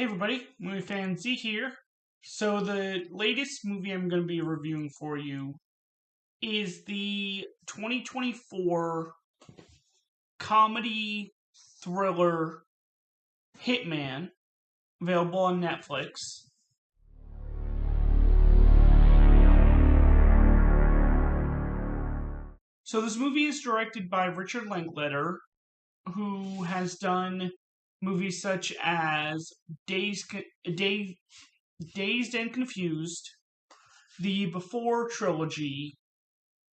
Hey everybody, MovieFanZ here. So the latest movie I'm going to be reviewing for you is the 2024 comedy thriller Hitman, available on Netflix. So this movie is directed by Richard Linklater, who has done movies such as Dazed and Confused, the Before trilogy,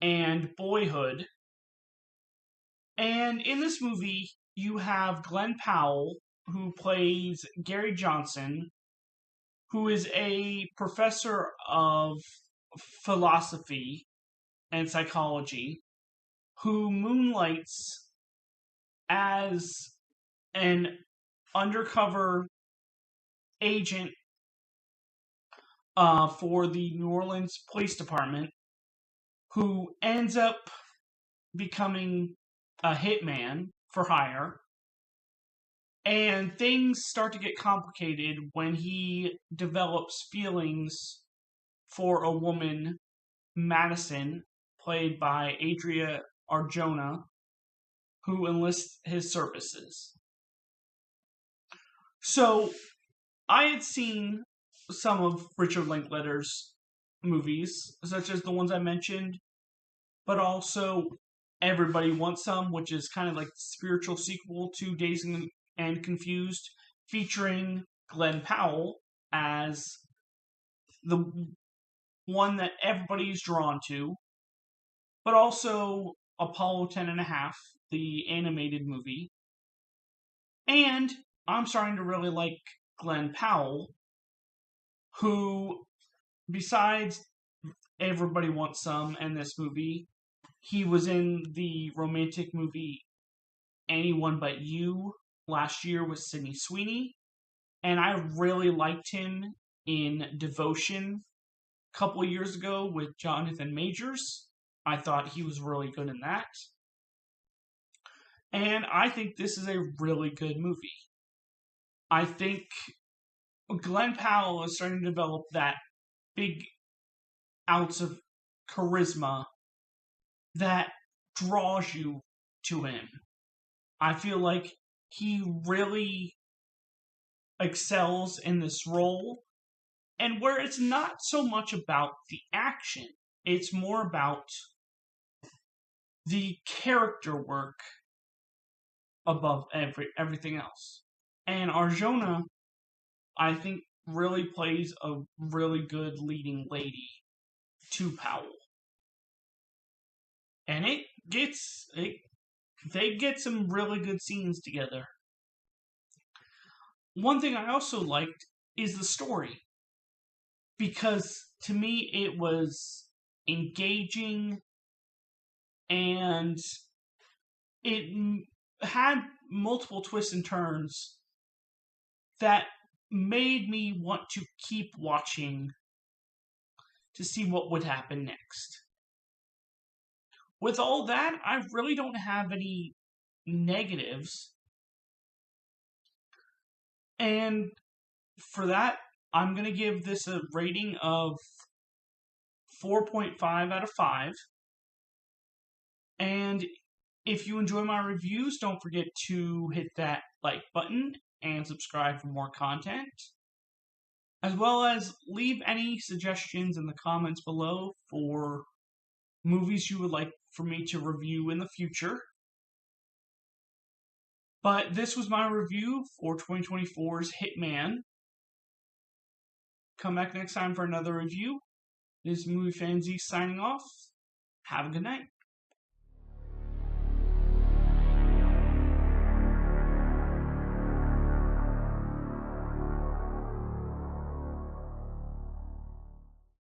and Boyhood. And in this movie, you have Glenn Powell, who plays Gary Johnson, who is a professor of philosophy and psychology, who moonlights as an undercover agent for the New Orleans Police Department, who ends up becoming a hitman for hire. And things start to get complicated when he develops feelings for a woman, Madison, played by Adria Arjona, who enlists his services. So, I had seen some of Richard Linklater's movies, such as the ones I mentioned, but also Everybody Wants Some, which is kind of like the spiritual sequel to Dazed and Confused, featuring Glenn Powell as the one that everybody's drawn to, but also Apollo 10.5, the animated movie. And I'm starting to really like Glenn Powell, who, besides Everybody Wants Some and this movie, he was in the romantic movie Anyone But You last year with Sydney Sweeney, and I really liked him in Devotion a couple of years ago with Jonathan Majors. I thought he was really good in that. And I think this is a really good movie. I think Glenn Powell is starting to develop that big ounce of charisma that draws you to him. I feel like he really excels in this role, and where it's not so much about the action, it's more about the character work above everything else. And Arjona, I think, really plays a really good leading lady to Powell. And they get some really good scenes together. One thing I also liked is the story, because to me it was engaging and it had multiple twists and turns that made me want to keep watching to see what would happen next. With all that, I really don't have any negatives. And for that, I'm going to give this a rating of 4.5 out of 5. And if you enjoy my reviews, don't forget to hit that like button and subscribe for more content, as well as leave any suggestions in the comments below for movies you would like for me to review in the future. But this was my review for 2024's Hitman. Come back next time for another review. This is MovieFanZ signing off. Have a good night.